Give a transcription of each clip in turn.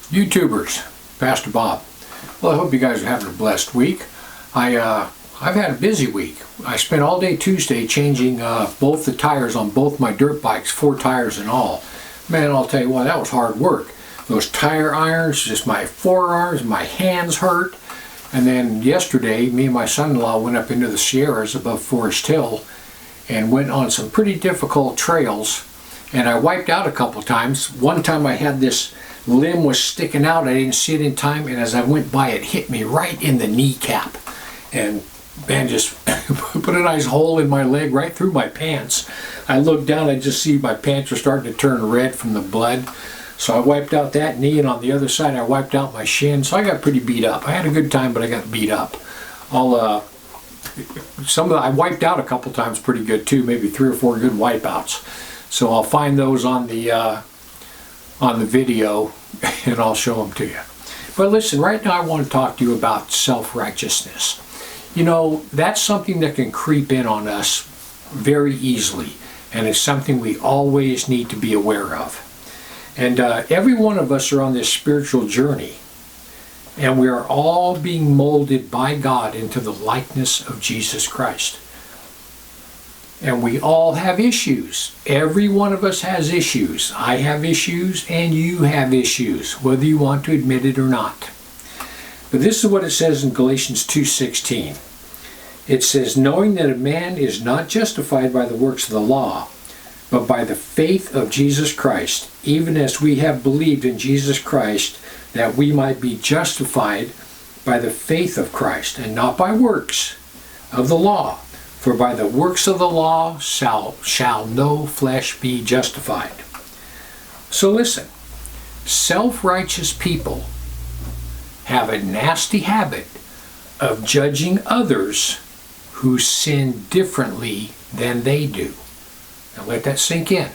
YouTubers, Pastor Bob. Well, I hope you guys are having a blessed week. I've had a busy week. I spent all day Tuesday changing both the tires on both my dirt bikes, 4 tires in all. Man, I'll tell you what, that was hard work. Those tire irons, just my forearms, my hands hurt. And then yesterday, me and my son-in-law went up into the Sierras above Forest Hill and went on some pretty difficult trails. And I wiped out a couple times. One time I had this limb was sticking out. I didn't see it in time, and as I went by, it hit me right in the kneecap. And man, just put a nice hole in my leg right through my pants. I looked down, I just see my pants are starting to turn red from the blood. So I wiped out that knee, and on the other side I wiped out my shin. So I got pretty beat up. I had a good time, but I got beat up. I wiped out a couple times pretty good too, maybe 3 or 4 good wipeouts. So I'll find those on the video and I'll show them to you. But listen, right now I want to talk to you about self-righteousness. You know, that's something that can creep in on us very easily, and it's something we always need to be aware of. And every one of us are on this spiritual journey, and we are all being molded by God into the likeness of Jesus Christ. And we all have issues. Every one of us has issues. I have issues and you have issues, whether you want to admit it or not. But this is what it says in Galatians 2:16. It says, knowing that a man is not justified by the works of the law, but by the faith of Jesus Christ, even as we have believed in Jesus Christ, that we might be justified by the faith of Christ, and not by works of the law. For by the works of the law shall no flesh be justified. So listen, self-righteous people have a nasty habit of judging others who sin differently than they do. Now let that sink in.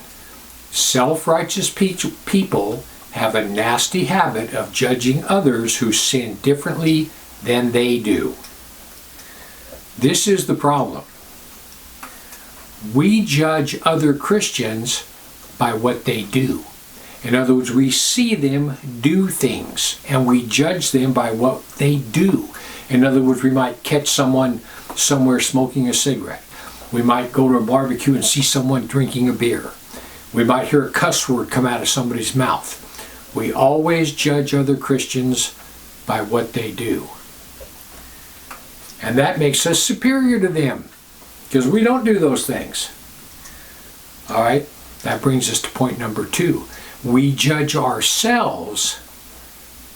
Self-righteous people have a nasty habit of judging others who sin differently than they do. This is the problem. We judge other Christians by what they do. In other words, we see them do things, and we judge them by what they do. In other words, we might catch someone somewhere smoking a cigarette. We might go to a barbecue and see someone drinking a beer. We might hear a cuss word come out of somebody's mouth. We always judge other Christians by what they do. And that makes us superior to them, because we don't do those things. All right, that brings us to point number 2. We judge ourselves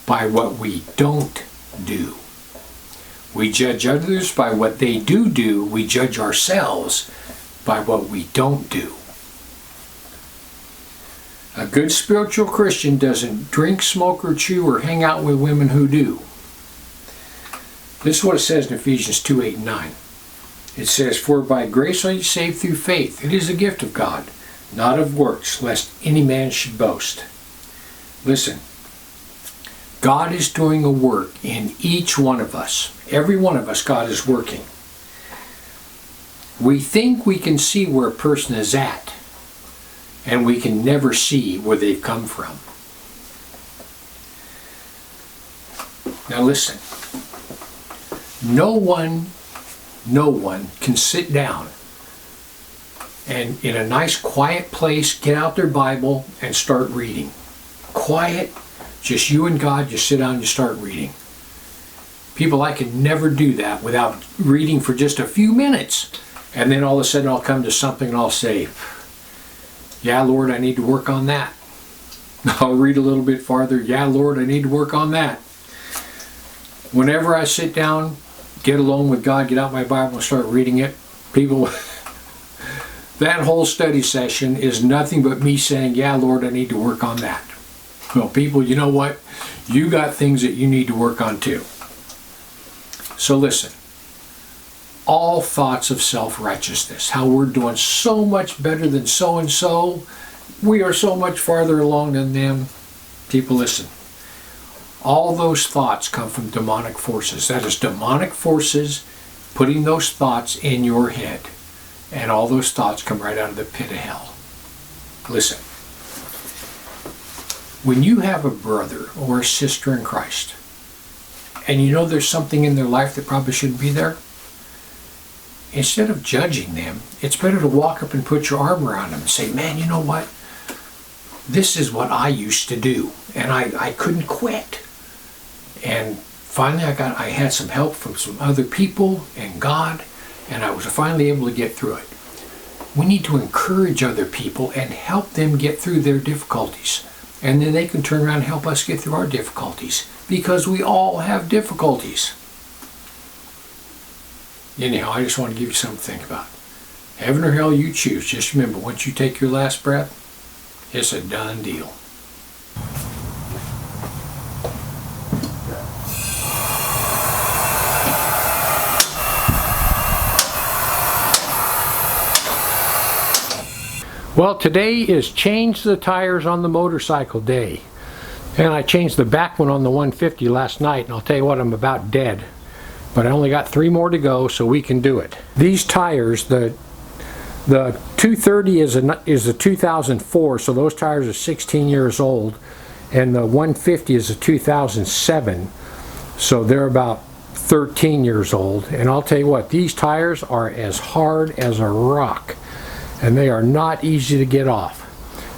by what we don't do. We judge others by what they do. We judge ourselves by what we don't do. A good spiritual Christian doesn't drink, smoke, or chew, or hang out with women who do. This is what it says in Ephesians 2:8 and 9. It says, for by grace are you saved through faith. It is a gift of God, not of works, lest any man should boast. Listen, God is doing a work in each one of us. Every one of us, God is working. We think we can see where a person is at, and we can never see where they've come from. Now listen, no one can sit down and in a nice quiet place get out their Bible and start reading. Quiet, just you and God, you sit down and you start reading. People, I can never do that without reading for just a few minutes, and then all of a sudden I'll come to something and I'll say, yeah, Lord, I need to work on that. I'll read a little bit farther, yeah, Lord, I need to work on that. Whenever I sit down, get alone with God, get out my Bible and start reading it, people, that whole study session is nothing but me saying, yeah, Lord, I need to work on that. Well, people, you know what? You got things that you need to work on too. So listen, all thoughts of self-righteousness, how we're doing so much better than so-and-so, we are so much farther along than them. People, listen. All those thoughts come from demonic forces. That is demonic forces putting those thoughts in your head. And all those thoughts come right out of the pit of hell. Listen, When you have a brother or a sister in Christ, and you know there's something in their life that probably shouldn't be there, instead of judging them, it's better to walk up and put your arm around them and say, man, you know what? This is what I used to do, and I couldn't quit. And finally I had some help from some other people and God, and I was finally able to get through it. We need to encourage other people and help them get through their difficulties. And then they can turn around and help us get through our difficulties, because we all have difficulties. Anyhow, I just want to give you something to think about. Heaven or hell, you choose. Just remember, once you take your last breath, it's a done deal. Well, today is change the tires on the motorcycle day. And I changed the back one on the 150 last night, and I'll tell you what, I'm about dead. But I only got 3 more to go, so we can do it. These tires, the 230 is a 2004, so those tires are 16 years old. And the 150 is a 2007, so they're about 13 years old. And I'll tell you what, these tires are as hard as a rock, and they are not easy to get off.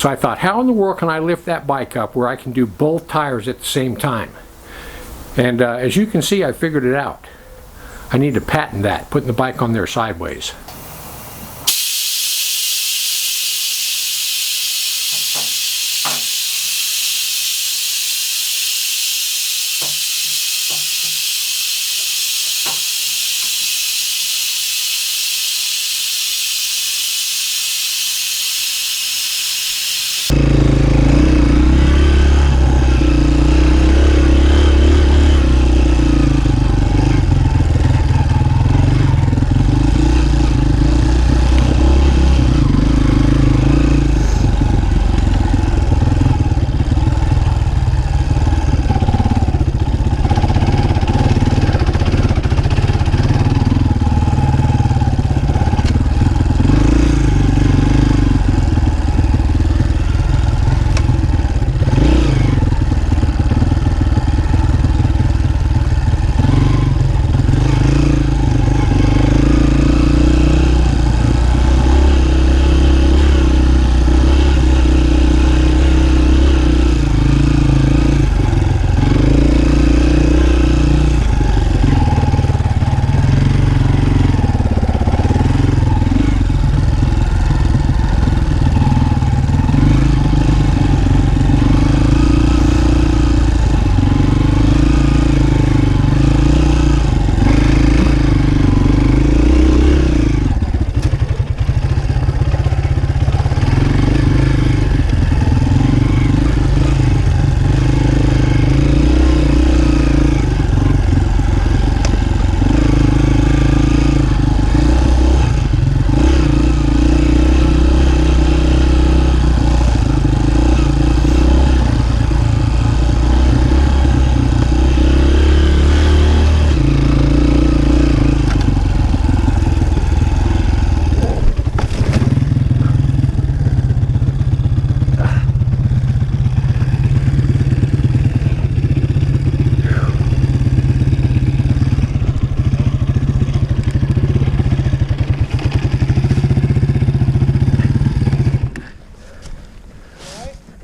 So I thought, how in the world can I lift that bike up where I can do both tires at the same time? And as you can see, I figured it out. I need to patent that, putting the bike on there sideways.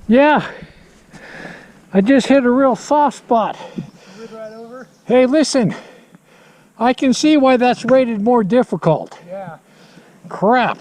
Yeah, I just hit a real soft spot. Right over? Hey, listen, I can see why that's rated more difficult. Yeah. Crap.